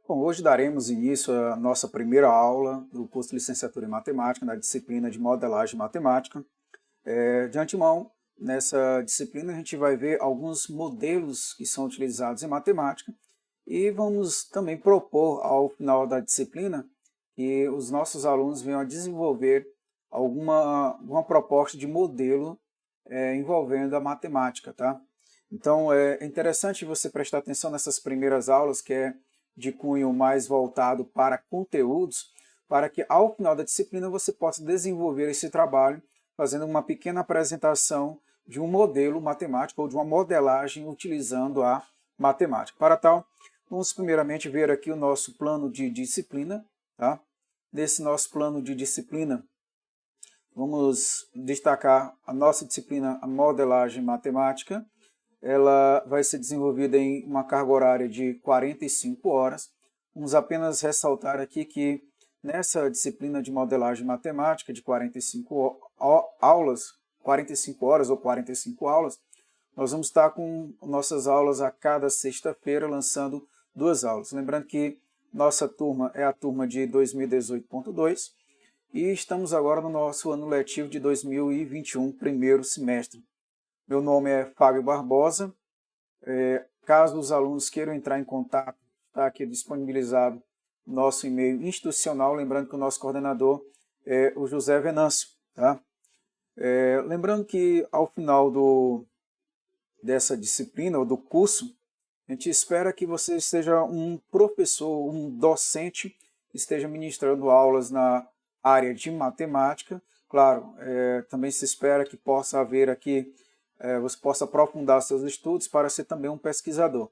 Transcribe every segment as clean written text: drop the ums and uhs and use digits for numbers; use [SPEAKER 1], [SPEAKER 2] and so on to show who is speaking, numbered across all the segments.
[SPEAKER 1] Bom, hoje daremos início à nossa primeira aula do curso de Licenciatura em Matemática, na disciplina de Modelagem Matemática. De antemão, nessa disciplina a gente vai ver alguns modelos que são utilizados em matemática e vamos também propor ao final da disciplina que os nossos alunos venham a desenvolver alguma proposta de modelo envolvendo a matemática, tá? Então é interessante você prestar atenção nessas primeiras aulas, que é de cunho mais voltado para conteúdos, para que ao final da disciplina você possa desenvolver esse trabalho fazendo uma pequena apresentação de um modelo matemático ou de uma modelagem utilizando a matemática. Para tal, vamos primeiramente ver aqui o nosso plano de disciplina. Tá? Nesse nosso plano de disciplina, vamos destacar a nossa disciplina, a modelagem matemática. Ela vai ser desenvolvida em uma carga horária de 45 horas. Vamos apenas ressaltar aqui que nessa disciplina de modelagem matemática de 45 horas ou 45 aulas, nós vamos estar com nossas aulas a cada sexta-feira, lançando 2 aulas. Lembrando que nossa turma é a turma de 2018.2 e estamos agora no nosso ano letivo de 2021, primeiro semestre. Meu nome é Fábio Barbosa. Caso os alunos queiram entrar em contato, está aqui disponibilizado nosso e-mail institucional, lembrando que o nosso coordenador é o José Venâncio. Tá? Lembrando que ao final dessa disciplina ou do curso, a gente espera que você seja um professor, um docente, que esteja ministrando aulas na área de matemática. Claro, também se espera que possa haver aqui você possa aprofundar seus estudos para ser também um pesquisador.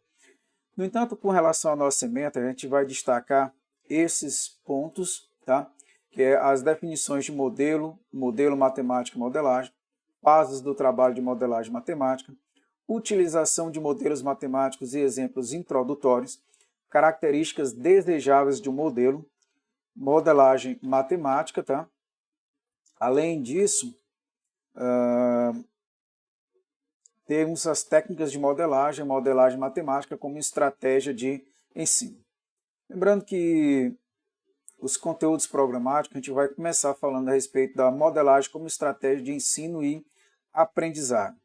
[SPEAKER 1] No entanto, com relação à nossa meta, a gente vai destacar esses pontos, tá? Que é as definições de modelo, modelo matemático e modelagem, fases do trabalho de modelagem matemática, utilização de modelos matemáticos e exemplos introdutórios, características desejáveis de um modelo, modelagem matemática, tá? Além disso, temos as técnicas de modelagem, modelagem matemática como estratégia de ensino. Lembrando que os conteúdos programáticos, a gente vai começar falando a respeito da modelagem como estratégia de ensino e aprendizagem.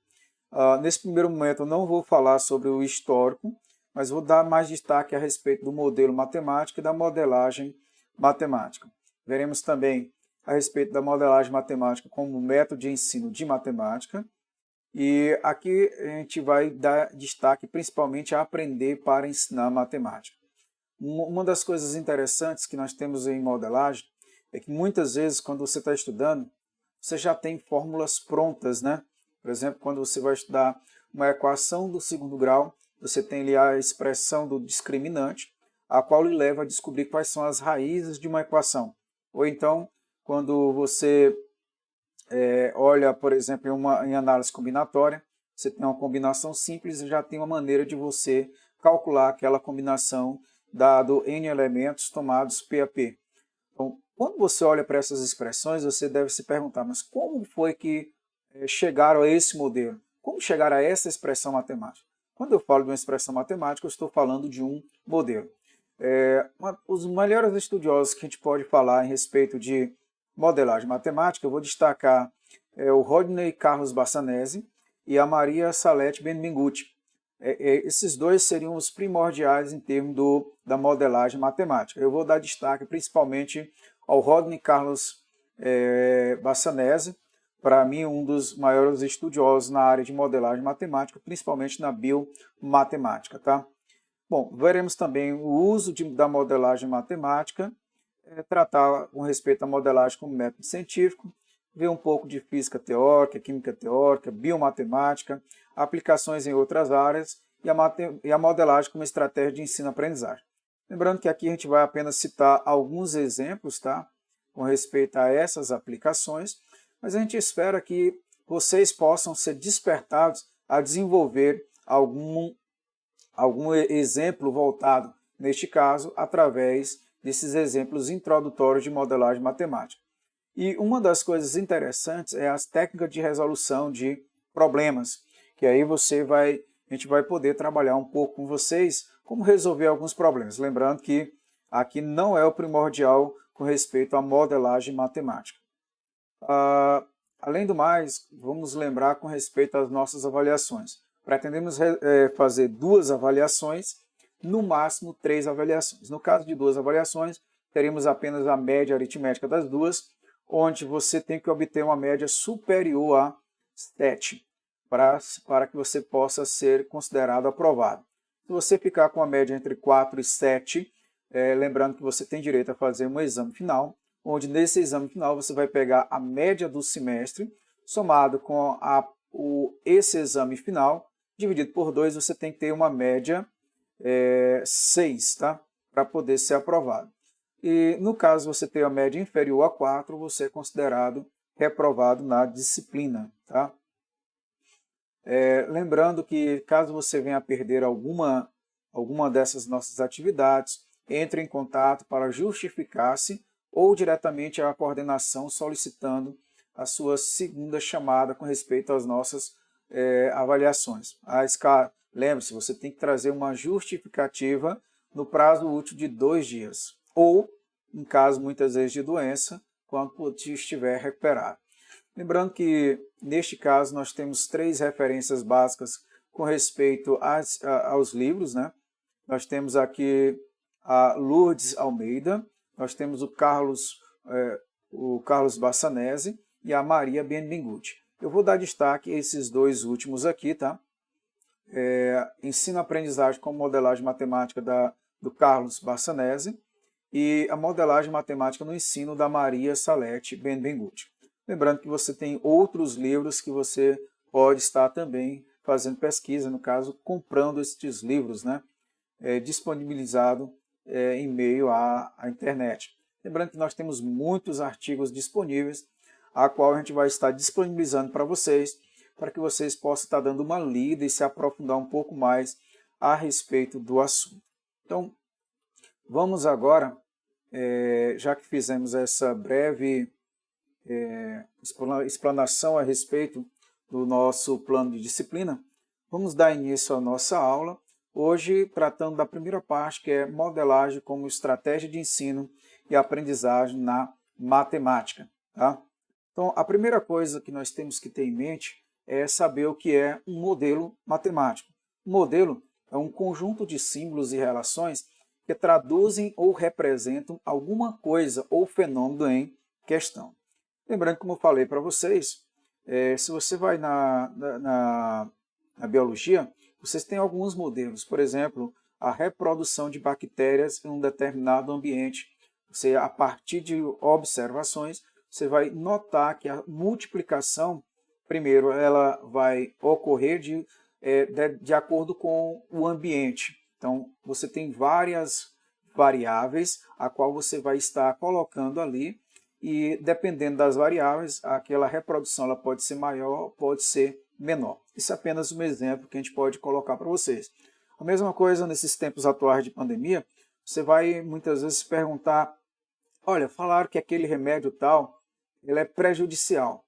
[SPEAKER 1] Nesse primeiro momento eu não vou falar sobre o histórico, mas vou dar mais destaque a respeito do modelo matemático e da modelagem matemática. Veremos também a respeito da modelagem matemática como método de ensino de matemática. E aqui a gente vai dar destaque principalmente a aprender para ensinar matemática. Uma das coisas interessantes que nós temos em modelagem é que muitas vezes quando você está estudando, você já tem fórmulas prontas, né? Por exemplo, quando você vai estudar uma equação do segundo grau, você tem ali a expressão do discriminante, a qual lhe leva a descobrir quais são as raízes de uma equação. Ou então, quando você olha, por exemplo, em análise combinatória, você tem uma combinação simples e já tem uma maneira de você calcular aquela combinação dado N elementos tomados P a P. Então, quando você olha para essas expressões, você deve se perguntar, mas como foi que chegaram a esse modelo? Como chegaram a essa expressão matemática? Quando eu falo de uma expressão matemática, eu estou falando de um modelo. Os melhores estudiosos que a gente pode falar em respeito de modelagem matemática, eu vou destacar o Rodney Carlos Bassanese e a Maria Salete Benvenguti. Esses dois seriam os primordiais em termos da modelagem matemática. Eu vou dar destaque principalmente ao Rodney Carlos Bassanese, para mim um dos maiores estudiosos na área de modelagem matemática, principalmente na biomatemática. Tá? Bom, veremos também o uso da modelagem matemática, tratar com respeito à modelagem como método científico, ver um pouco de física teórica, química teórica, biomatemática, aplicações em outras áreas e a modelagem como estratégia de ensino-aprendizagem. Lembrando que aqui a gente vai apenas citar alguns exemplos, tá, com respeito a essas aplicações, mas a gente espera que vocês possam ser despertados a desenvolver algum exemplo voltado, neste caso, através desses exemplos introdutórios de modelagem matemática. E uma das coisas interessantes é as técnicas de resolução de problemas, que aí a gente vai poder trabalhar um pouco com vocês como resolver alguns problemas. Lembrando que aqui não é o primordial com respeito à modelagem matemática. Além do mais, vamos lembrar com respeito às nossas avaliações. Pretendemos fazer 2 avaliações, no máximo 3 avaliações. No caso de 2 avaliações, teremos apenas a média aritmética das duas, onde você tem que obter uma média superior a 7, para que você possa ser considerado aprovado. Se você ficar com a média entre 4 e 7, lembrando que você tem direito a fazer um exame final, onde nesse exame final você vai pegar a média do semestre, somado com esse exame final, dividido por 2, você tem que ter uma média 6, tá? Para poder ser aprovado. E no caso você ter a média inferior a 4, você é considerado reprovado na disciplina, tá? Lembrando que caso você venha a perder alguma dessas nossas atividades, entre em contato para justificar-se ou diretamente à coordenação solicitando a sua segunda chamada com respeito às nossas avaliações. Lembre-se, você tem que trazer uma justificativa no prazo útil de 2 dias, ou, em caso muitas vezes de doença, quando estiver recuperado. Lembrando que, neste caso, nós temos 3 referências básicas com respeito aos livros, né? Nós temos aqui a Lourdes Almeida, nós temos o Carlos Bassanese e a Maria Benvenguti. Eu vou dar destaque a esses 2 últimos aqui, tá? Ensino-aprendizagem com modelagem matemática do Carlos Bassanese e a modelagem matemática no ensino da Maria Salete Benvenguti. Lembrando que você tem outros livros que você pode estar também fazendo pesquisa, no caso, comprando estes livros, né? Disponibilizado em meio à internet. Lembrando que nós temos muitos artigos disponíveis, a qual a gente vai estar disponibilizando para vocês, para que vocês possam estar dando uma lida e se aprofundar um pouco mais a respeito do assunto. Então, vamos agora, já que fizemos essa breve explanação a respeito do nosso plano de disciplina, vamos dar início à nossa aula, hoje tratando da primeira parte, que é modelagem como estratégia de ensino e aprendizagem na matemática. Tá? Então, a primeira coisa que nós temos que ter em mente é saber o que é um modelo matemático. Um modelo é um conjunto de símbolos e relações que traduzem ou representam alguma coisa ou fenômeno em questão. Lembrando, como eu falei para vocês, se você vai na biologia, vocês têm alguns modelos. Por exemplo, a reprodução de bactérias em um determinado ambiente. Você, a partir de observações, você vai notar que a multiplicação, primeiro, ela vai ocorrer de acordo com o ambiente. Então, você tem várias variáveis a qual você vai estar colocando ali e, dependendo das variáveis, aquela reprodução ela pode ser maior, pode ser menor. Isso é apenas um exemplo que a gente pode colocar para vocês. A mesma coisa nesses tempos atuais de pandemia, você vai muitas vezes se perguntar, olha, falaram que aquele remédio tal, ele é prejudicial,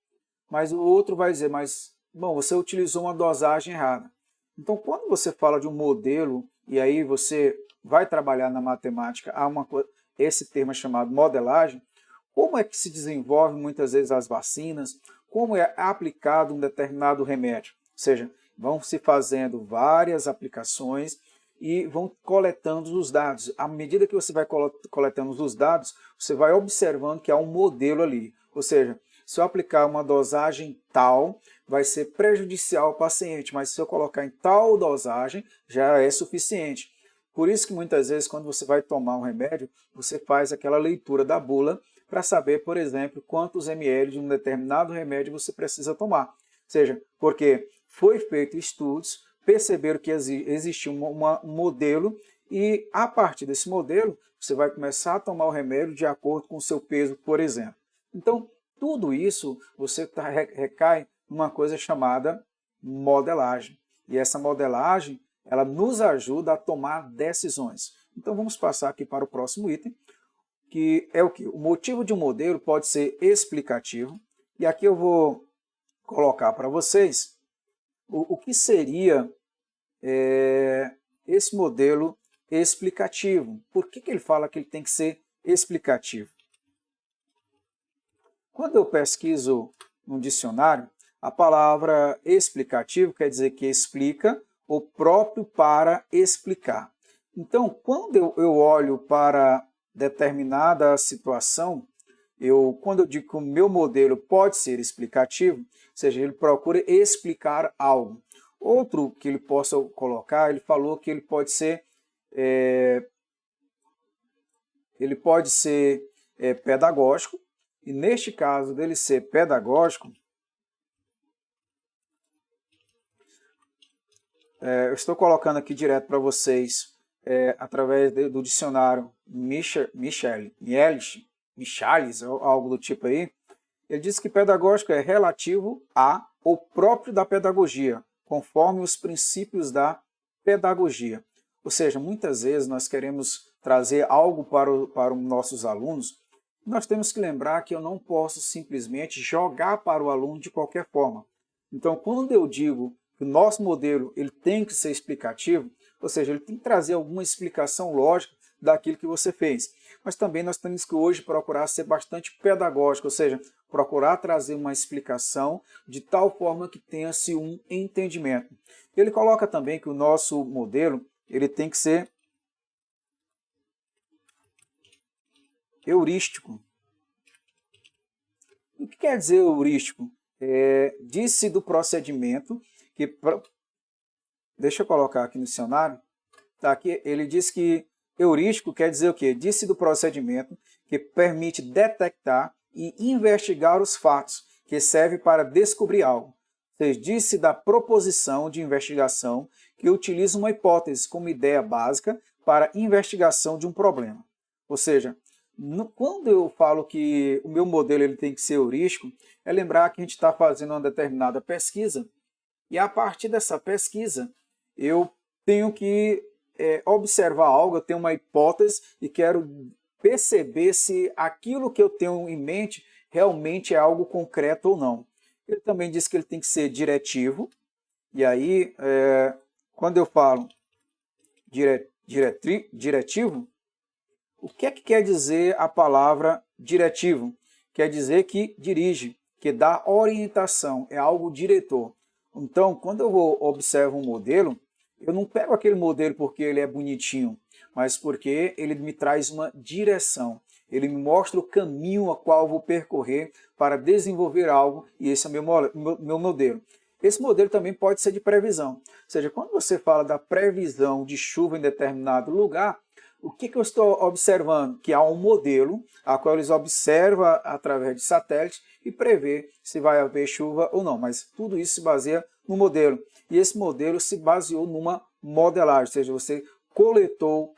[SPEAKER 1] mas o outro vai dizer, mas, bom, você utilizou uma dosagem errada. Então, quando você fala de um modelo, e aí você vai trabalhar na matemática, há esse termo é chamado modelagem, como é que se desenvolve muitas vezes as vacinas, como é aplicado um determinado remédio. Ou seja, vão se fazendo várias aplicações e vão coletando os dados. À medida que você vai coletando os dados, você vai observando que há um modelo ali. Ou seja, se eu aplicar uma dosagem tal, vai ser prejudicial ao paciente, mas se eu colocar em tal dosagem, já é suficiente. Por isso que muitas vezes, quando você vai tomar um remédio, você faz aquela leitura da bula para saber, por exemplo, quantos ml de um determinado remédio você precisa tomar. Ou seja, porque foi feito estudos, perceberam que existe um modelo e, a partir desse modelo, você vai começar a tomar o remédio de acordo com o seu peso, por exemplo. Então, tudo isso você recai numa coisa chamada modelagem. E essa modelagem, ela nos ajuda a tomar decisões. Então, vamos passar aqui para o próximo item, que é o que? O motivo de um modelo pode ser explicativo. E aqui eu vou colocar para vocês o que seria esse modelo explicativo. Por que ele fala que ele tem que ser explicativo? Quando eu pesquiso no dicionário, a palavra explicativo quer dizer que explica ou próprio para explicar. Então, quando eu olho para determinada situação, quando eu digo que o meu modelo pode ser explicativo, ou seja, ele procura explicar algo. Outro que ele possa colocar, ele falou que ele pode ser pedagógico, e neste caso dele ser pedagógico, eu estou colocando aqui direto para vocês, através do dicionário Michaelis, ou algo do tipo aí. Ele diz que pedagógico é relativo a ou próprio da pedagogia, conforme os princípios da pedagogia. Ou seja, muitas vezes nós queremos trazer algo para os nossos alunos, nós temos que lembrar que eu não posso simplesmente jogar para o aluno de qualquer forma. Então, quando eu digo que o nosso modelo ele tem que ser explicativo, ou seja, ele tem que trazer alguma explicação lógica daquilo que você fez. Mas também nós temos que hoje procurar ser bastante pedagógico, ou seja, procurar trazer uma explicação de tal forma que tenha-se um entendimento. Ele coloca também que o nosso modelo ele tem que ser heurístico. O que quer dizer heurístico? Disse do procedimento que... Deixa eu colocar aqui no dicionário. Tá, aqui, ele diz que heurístico quer dizer o quê? Disse do procedimento que permite detectar e investigar os fatos, que serve para descobrir algo. Ou seja, disse da proposição de investigação que utiliza uma hipótese como ideia básica para investigação de um problema. Ou seja, quando eu falo que o meu modelo ele tem que ser heurístico, é lembrar que a gente está fazendo uma determinada pesquisa e a partir dessa pesquisa eu tenho que observar algo, eu tenho uma hipótese e quero perceber se aquilo que eu tenho em mente realmente é algo concreto ou não. Ele também diz que ele tem que ser diretivo, e aí, quando eu falo diretivo, o que é que quer dizer a palavra diretivo? Quer dizer que dirige, que dá orientação, é algo diretor. Então, quando eu observo um modelo, eu não pego aquele modelo porque ele é bonitinho, mas porque ele me traz uma direção. Ele me mostra o caminho a qual eu vou percorrer para desenvolver algo, e esse é o meu modelo. Esse modelo também pode ser de previsão. Ou seja, quando você fala da previsão de chuva em determinado lugar, o que eu estou observando? Que há um modelo a qual eles observam através de satélite e prevê se vai haver chuva ou não. Mas tudo isso se baseia no modelo. E esse modelo se baseou numa modelagem, ou seja, você coletou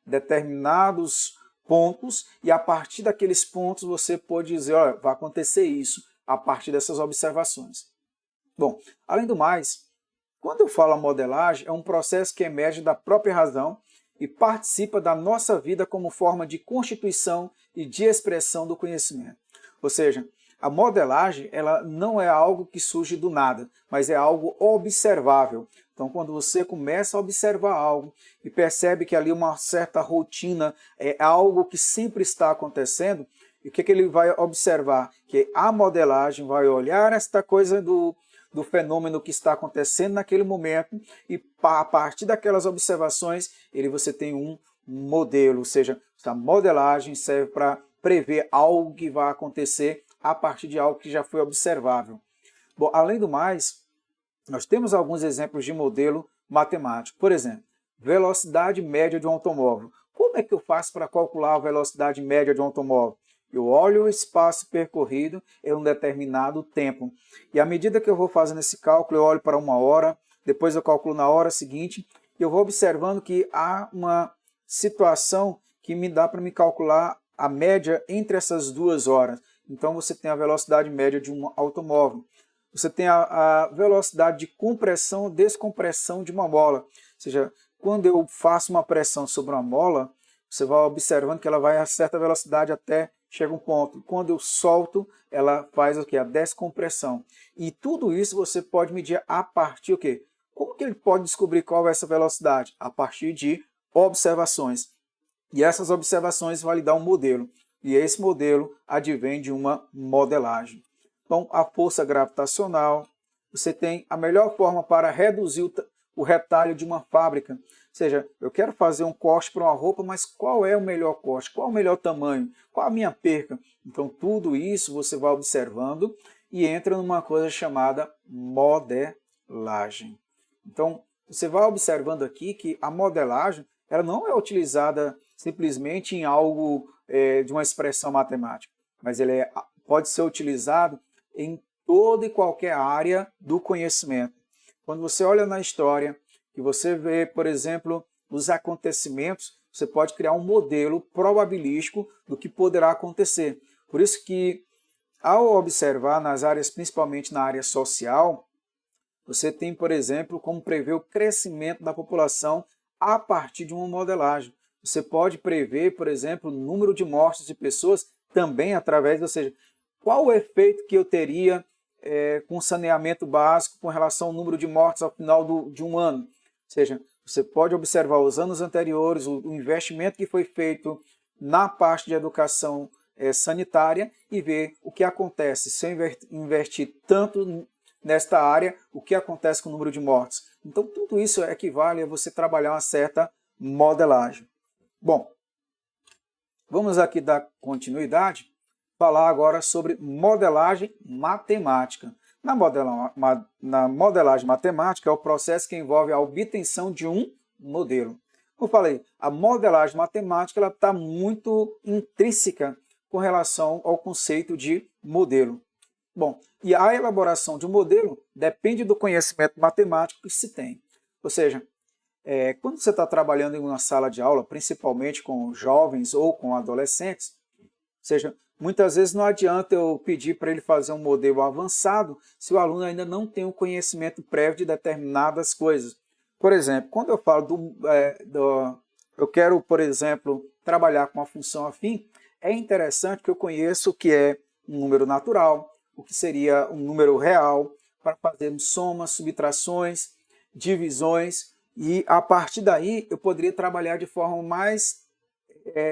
[SPEAKER 1] determinados pontos e a partir daqueles pontos você pode dizer, olha, vai acontecer isso a partir dessas observações. Bom, além do mais, quando eu falo a modelagem, é um processo que emerge da própria razão e participa da nossa vida como forma de constituição e de expressão do conhecimento. Ou seja, a modelagem ela não é algo que surge do nada, mas é algo observável. Então, quando você começa a observar algo e percebe que ali uma certa rotina é algo que sempre está acontecendo, e o que ele vai observar? Que a modelagem vai olhar esta coisa do fenômeno que está acontecendo naquele momento e a partir daquelas observações você tem um modelo, ou seja, a modelagem serve para prever algo que vai acontecer a partir de algo que já foi observável. Bom, além do mais, nós temos alguns exemplos de modelo matemático. Por exemplo, velocidade média de um automóvel. Como é que eu faço para calcular a velocidade média de um automóvel? Eu olho o espaço percorrido em um determinado tempo. E à medida que eu vou fazendo esse cálculo, eu olho para uma hora, depois eu calculo na hora seguinte, e eu vou observando que há uma situação que me dá para me calcular a média entre essas 2 horas. Então você tem a velocidade média de um automóvel. Você tem a velocidade de compressão ou descompressão de uma mola. Ou seja, quando eu faço uma pressão sobre uma mola, você vai observando que ela vai a certa velocidade até chega um ponto. Quando eu solto, ela faz o quê? A descompressão. E tudo isso você pode medir a partir do quê? Como que ele pode descobrir qual é essa velocidade? A partir de observações. E essas observações vão lhe dar um modelo. E esse modelo advém de uma modelagem. Então, a força gravitacional, você tem a melhor forma para reduzir o retalho de uma fábrica. Ou seja, eu quero fazer um corte para uma roupa, mas qual é o melhor corte? Qual é o melhor tamanho? Qual a minha perca? Então, tudo isso você vai observando e entra numa coisa chamada modelagem. Então, você vai observando aqui que a modelagem ela não é utilizada simplesmente em algo de uma expressão matemática, mas ele pode ser utilizado em toda e qualquer área do conhecimento. Quando você olha na história, que você vê, por exemplo, os acontecimentos, você pode criar um modelo probabilístico do que poderá acontecer. Por isso que, ao observar nas áreas, principalmente na área social, você tem, por exemplo, como prever o crescimento da população a partir de uma modelagem. Você pode prever, por exemplo, o número de mortes de pessoas também através, ou seja, qual o efeito que eu teria com saneamento básico com relação ao número de mortes ao final de um ano. Ou seja, você pode observar os anos anteriores, o investimento que foi feito na parte de educação sanitária e ver o que acontece se eu investir tanto nesta área, o que acontece com o número de mortes. Então, tudo isso equivale a você trabalhar uma certa modelagem. Bom, vamos aqui dar continuidade, falar agora sobre modelagem matemática. Na modelagem matemática é o processo que envolve a obtenção de um modelo. Como eu falei, a modelagem matemática está muito intrínseca com relação ao conceito de modelo. Bom, e a elaboração de um modelo depende do conhecimento matemático que se tem. Ou seja, quando você está trabalhando em uma sala de aula, principalmente com jovens ou com adolescentes, ou seja, muitas vezes não adianta eu pedir para ele fazer um modelo avançado se o aluno ainda não tem o conhecimento prévio de determinadas coisas. Por exemplo, quando eu falo eu quero, por exemplo, trabalhar com uma função afim, é interessante que eu conheça o que é um número natural, o que seria um número real, para fazermos somas, subtrações, divisões, e a partir daí eu poderia trabalhar de forma mais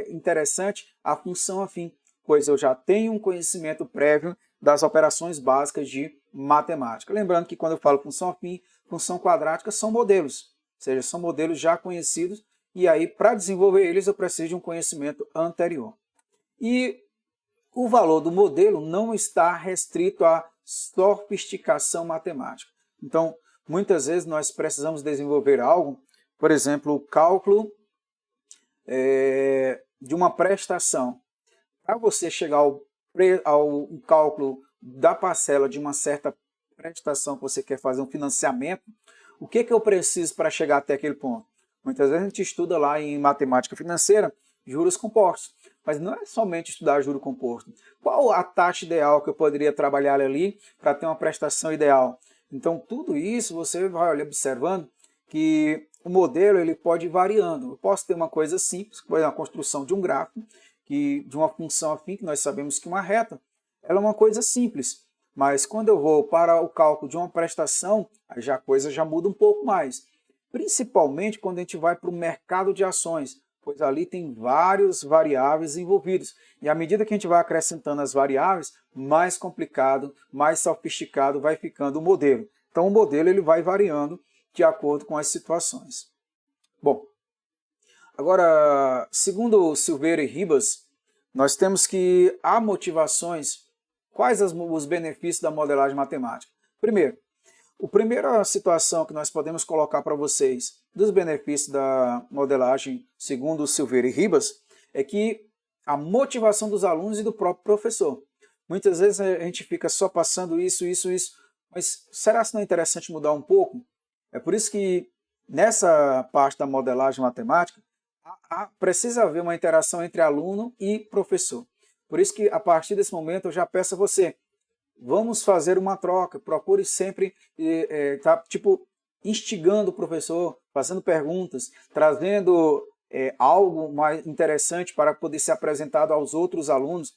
[SPEAKER 1] interessante a função afim, pois eu já tenho um conhecimento prévio das operações básicas de matemática. Lembrando que quando eu falo função afim, função quadrática são modelos, ou seja, são modelos já conhecidos, e aí para desenvolver eles eu preciso de um conhecimento anterior. E o valor do modelo não está restrito à sofisticação matemática. Então, muitas vezes nós precisamos desenvolver algo, por exemplo, o cálculo de uma prestação. Para você chegar ao cálculo da parcela de uma certa prestação que você quer fazer um financiamento, o que eu preciso para chegar até aquele ponto? Muitas vezes a gente estuda lá em matemática financeira juros compostos, mas não é somente estudar juro composto. Qual a taxa ideal que eu poderia trabalhar ali para ter uma prestação ideal? Então, tudo isso você vai observando que o modelo ele pode ir variando. Eu posso ter uma coisa simples, por exemplo, a construção de um gráfico, de uma função afim, que nós sabemos que uma reta, ela é uma coisa simples. Mas quando eu vou para o cálculo de uma prestação, aí a coisa já muda um pouco mais. Principalmente quando a gente vai para o mercado de ações, pois ali tem vários variáveis envolvidos. E à medida que a gente vai acrescentando as variáveis, mais complicado, mais sofisticado vai ficando o modelo. Então o modelo ele vai variando de acordo com as situações. Bom, agora, segundo Silveira e Ribas, nós temos que há motivações. Quais os benefícios da modelagem matemática? Primeiro, a primeira situação que nós podemos colocar para vocês dos benefícios da modelagem, segundo Silveira e Ribas, é que a motivação dos alunos e do próprio professor. Muitas vezes a gente fica só passando isso, mas será que não é interessante mudar um pouco? É por isso que nessa parte da modelagem matemática precisa haver uma interação entre aluno e professor. Por isso que a partir desse momento eu já peço a você, vamos fazer uma troca, procure sempre instigando o professor, fazendo perguntas, trazendo algo mais interessante para poder ser apresentado aos outros alunos.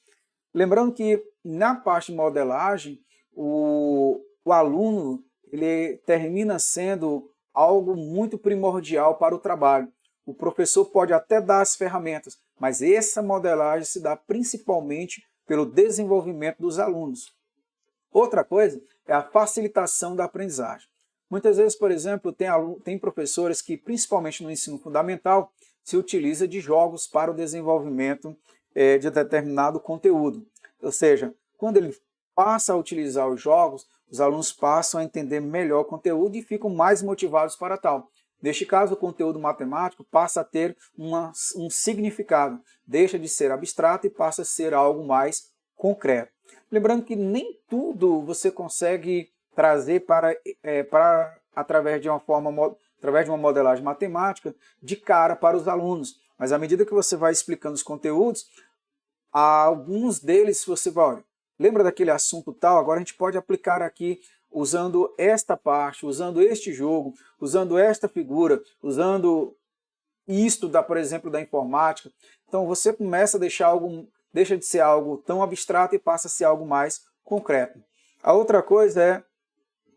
[SPEAKER 1] Lembrando que na parte de modelagem, o aluno ele termina sendo algo muito primordial para o trabalho. O professor pode até dar as ferramentas, mas essa modelagem se dá principalmente pelo desenvolvimento dos alunos. Outra coisa é a facilitação da aprendizagem. Muitas vezes, por exemplo, tem professores que, principalmente no ensino fundamental, se utiliza de jogos para o desenvolvimento de determinado conteúdo. Ou seja, quando ele passa a utilizar os jogos, os alunos passam a entender melhor o conteúdo e ficam mais motivados para tal. Neste caso, o conteúdo matemático passa a ter um significado, deixa de ser abstrato e passa a ser algo mais concreto. Lembrando que nem tudo você consegue trazer através de uma modelagem matemática de cara para os alunos, mas à medida que você vai explicando os conteúdos, alguns deles você vai, olha, lembra daquele assunto tal, agora a gente pode aplicar aqui usando esta parte, usando este jogo, usando esta figura, usando isto, por exemplo, da informática. Então você começa a deixa de ser algo tão abstrato e passa a ser algo mais concreto. A outra coisa é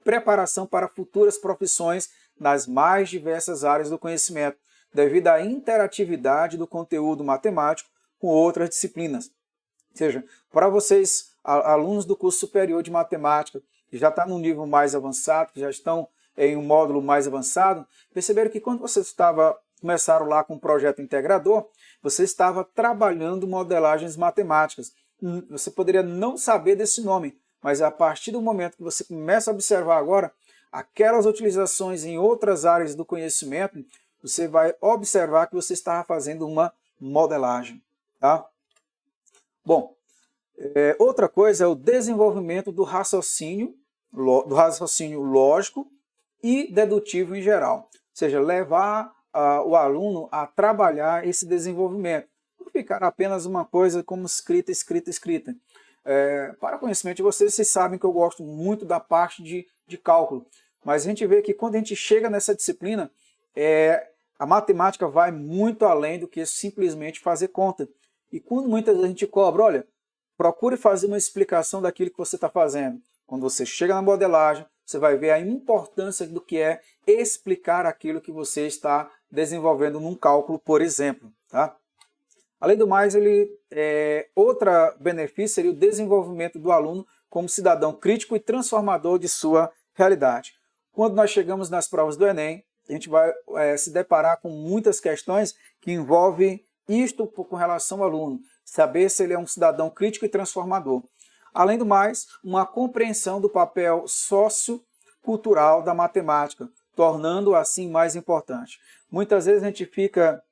[SPEAKER 1] preparação para futuras profissões nas mais diversas áreas do conhecimento, devido à interatividade do conteúdo matemático com outras disciplinas. Ou seja, para vocês, alunos do curso superior de matemática, que já estão no nível mais avançado, que já estão em um módulo mais avançado, perceberam que quando vocês começaram lá com o projeto integrador, você estava trabalhando modelagens matemáticas. Você poderia não saber desse nome, mas a partir do momento que você começa a observar agora aquelas utilizações em outras áreas do conhecimento, você vai observar que você estava fazendo uma modelagem. Tá? Bom, outra coisa é o desenvolvimento do raciocínio lógico e dedutivo em geral. Ou seja, levar o aluno a trabalhar esse desenvolvimento. Não ficar apenas uma coisa como escrita. Para conhecimento de vocês sabem que eu gosto muito da parte de cálculo, mas a gente vê que quando a gente chega nessa disciplina, a matemática vai muito além do que simplesmente fazer conta. E quando muitas vezes a gente cobra, olha, procure fazer uma explicação daquilo que você está fazendo. Quando você chega na modelagem, você vai ver a importância do que é explicar aquilo que você está desenvolvendo num cálculo, por exemplo. Tá? Além do mais, outro benefício seria o desenvolvimento do aluno como cidadão crítico e transformador de sua realidade. Quando nós chegamos nas provas do Enem, a gente vai se deparar com muitas questões que envolvem isto com relação ao aluno, saber se ele é um cidadão crítico e transformador. Além do mais, uma compreensão do papel sociocultural da matemática, tornando-o assim mais importante. Muitas vezes a gente fica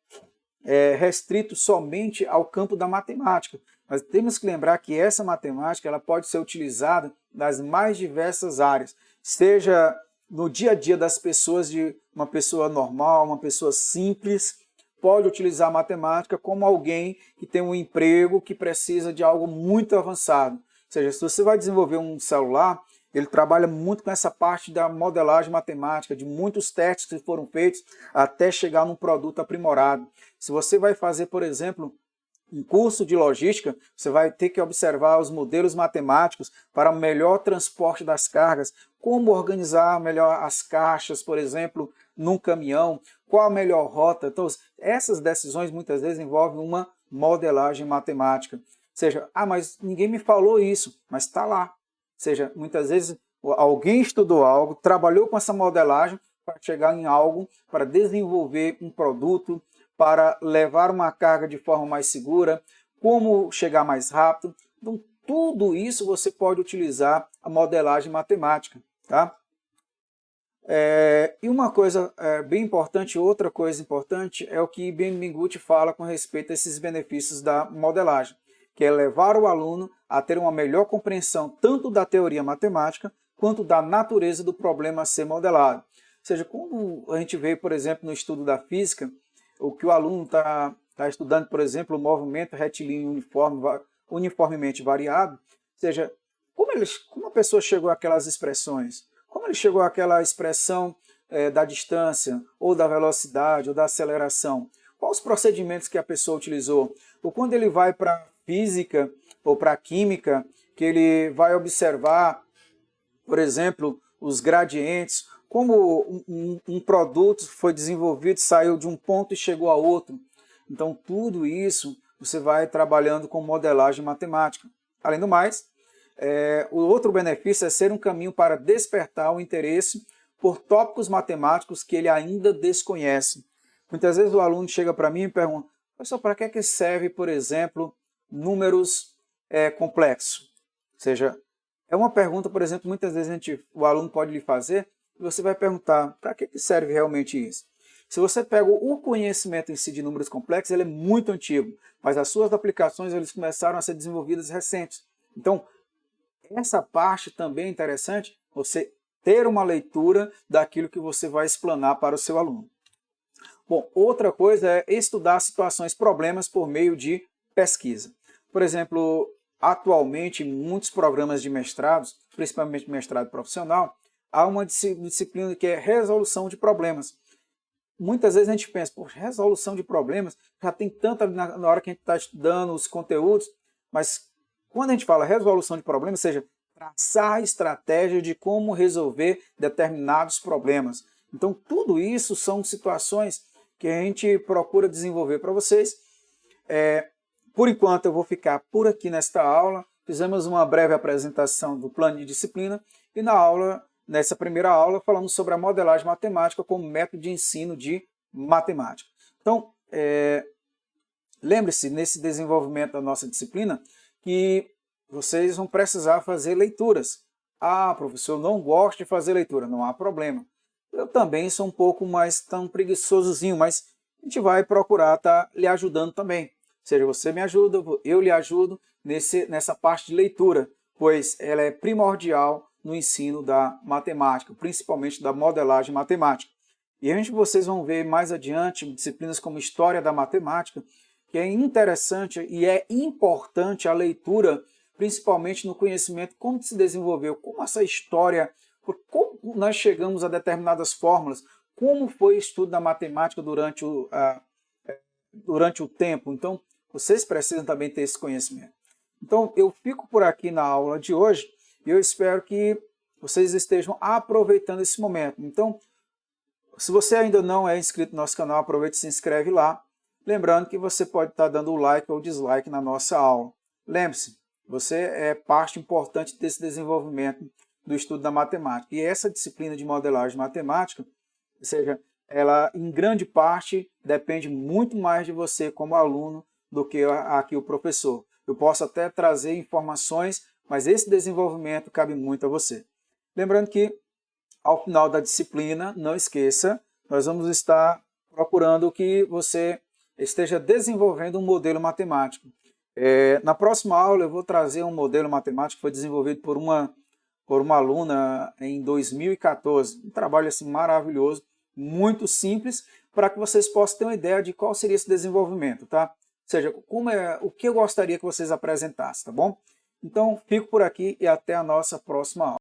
[SPEAKER 1] restrito somente ao campo da matemática, mas temos que lembrar que essa matemática ela pode ser utilizada nas mais diversas áreas, seja no dia a dia das pessoas, de uma pessoa normal, uma pessoa simples, pode utilizar a matemática como alguém que tem um emprego que precisa de algo muito avançado. Ou seja, se você vai desenvolver um celular, ele trabalha muito com essa parte da modelagem matemática, de muitos testes que foram feitos até chegar num produto aprimorado. Se você vai fazer, por exemplo, um curso de logística, você vai ter que observar os modelos matemáticos para o melhor transporte das cargas, como organizar melhor as caixas, por exemplo, num caminhão, qual a melhor rota. Então, essas decisões muitas vezes envolvem uma modelagem matemática. Ou seja, mas ninguém me falou isso, mas está lá. Ou seja, muitas vezes alguém estudou algo, trabalhou com essa modelagem para chegar em algo, para desenvolver um produto, para levar uma carga de forma mais segura, como chegar mais rápido. Então, tudo isso você pode utilizar a modelagem matemática. Tá? E uma coisa bem importante, outra coisa importante, é o que Benvenguti fala com respeito a esses benefícios da modelagem, que é levar o aluno a ter uma melhor compreensão tanto da teoria matemática quanto da natureza do problema a ser modelado. Ou seja, quando a gente vê, por exemplo, no estudo da física, o que o aluno está estudando, por exemplo, o movimento retilíneo uniformemente variado, ou seja, como a pessoa chegou àquelas expressões? Como ele chegou àquela expressão da distância, ou da velocidade, ou da aceleração? Quais os procedimentos que a pessoa utilizou? Ou quando ele vai para a física ou para a química, que ele vai observar, por exemplo, os gradientes, como um produto foi desenvolvido, saiu de um ponto e chegou a outro. Então tudo isso você vai trabalhando com modelagem matemática. Além do mais, o outro benefício é ser um caminho para despertar o interesse por tópicos matemáticos que ele ainda desconhece. Muitas vezes o aluno chega para mim e pergunta: professor, para que serve, por exemplo, números complexos? Ou seja, é uma pergunta, por exemplo, muitas vezes o aluno pode lhe fazer e você vai perguntar: para que serve realmente isso? Se você pega o conhecimento em si de números complexos, ele é muito antigo, mas as suas aplicações eles começaram a ser desenvolvidas recentes. Então, essa parte também é interessante, você ter uma leitura daquilo que você vai explanar para o seu aluno. Bom, outra coisa é estudar situações, problemas por meio de pesquisa. Por exemplo, atualmente, em muitos programas de mestrados, principalmente mestrado profissional, há uma disciplina que é resolução de problemas. Muitas vezes a gente pensa, poxa, resolução de problemas, já tem tanto na hora que a gente está estudando os conteúdos, mas quando a gente fala resolução de problemas, ou seja, traçar a estratégia de como resolver determinados problemas. Então, tudo isso são situações que a gente procura desenvolver para vocês. Por enquanto, eu vou ficar por aqui nesta aula. Fizemos uma breve apresentação do plano de disciplina e nessa primeira aula, falamos sobre a modelagem matemática como método de ensino de matemática. Então, lembre-se, nesse desenvolvimento da nossa disciplina, que vocês vão precisar fazer leituras. Ah, professor, eu não gosto de fazer leitura. Não há problema. Eu também sou um pouco mais tão preguiçosozinho, mas a gente vai procurar estar lhe ajudando também. Ou seja, você me ajuda, eu lhe ajudo nessa parte de leitura, pois ela é primordial no ensino da matemática, principalmente da modelagem matemática. E vocês vão ver mais adiante disciplinas como História da Matemática, que é interessante e é importante a leitura, principalmente no conhecimento, como se desenvolveu, como essa história, como nós chegamos a determinadas fórmulas, como foi o estudo da matemática durante o tempo. Então, vocês precisam também ter esse conhecimento. Então, eu fico por aqui na aula de hoje e eu espero que vocês estejam aproveitando esse momento. Então, se você ainda não é inscrito no nosso canal, aproveite e se inscreve lá. Lembrando que você pode estar dando o like ou dislike na nossa aula. Lembre-se, você é parte importante desse desenvolvimento do estudo da matemática. E essa disciplina de modelagem matemática, ou seja, ela em grande parte depende muito mais de você como aluno do que aqui o professor. Eu posso até trazer informações, mas esse desenvolvimento cabe muito a você. Lembrando que ao final da disciplina, não esqueça, nós vamos estar procurando que você esteja desenvolvendo um modelo matemático. Na próxima aula eu vou trazer um modelo matemático que foi desenvolvido por uma aluna em 2014. Um trabalho assim maravilhoso, muito simples, para que vocês possam ter uma ideia de qual seria esse desenvolvimento, tá? Ou seja, o que eu gostaria que vocês apresentassem, tá bom? Então, fico por aqui e até a nossa próxima aula.